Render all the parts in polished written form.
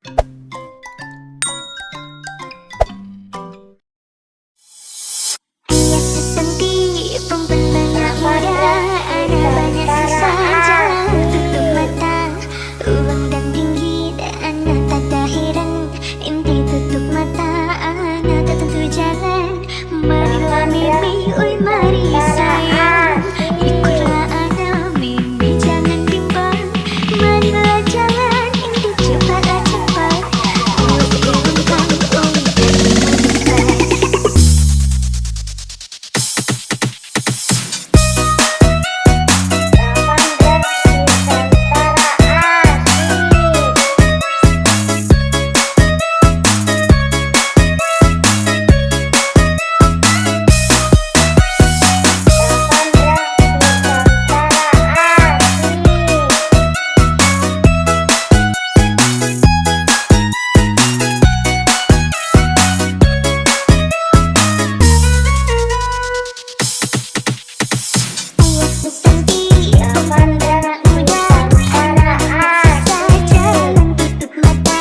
Aiya Susanti, pembentangan muda, ada banyak sisa jalan tutup mata, uang dan tinggi dan anak tak ada heran, inti tutup mata, anak tak tentu jalan, marilah mimpi, oi mari sayang, ikutlah anak mimpi jangan bimbang, marilah jalan, inti cepatlah cepat, buat diungkap, oi Aiya Susanti, pembentangan muda, anak ASIK, jalan tutup mata,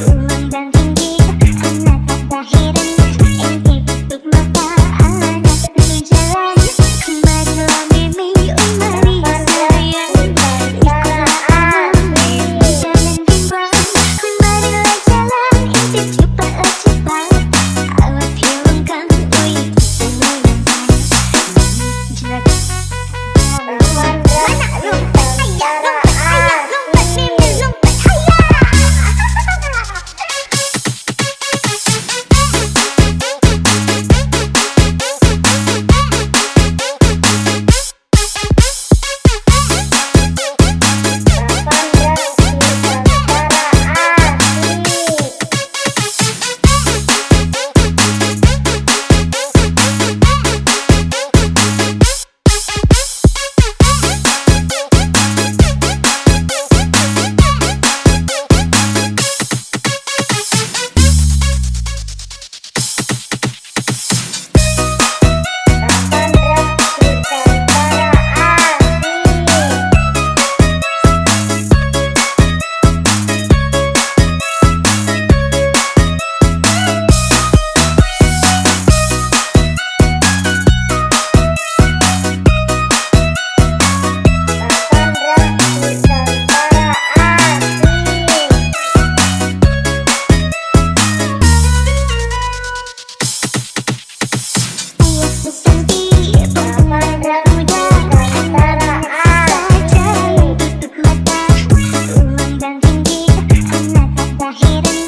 uang dan tinggi, anak tak ada heran, inti tutup mata, anak tak tentu jalan, marilah mimpi, oi mari sayang, ikutlah anak mimpi jangan bimbang, marilah jalan, inti cepatlah cepat, awas hilangkan, oi kita goyang jelas. Mana lompat ayah, lompat mimi, lompat Aiya Susanti, pembentangan muda, anak ASIK, jalan tutup mata, uang dan tinggi, anak tak ada heran,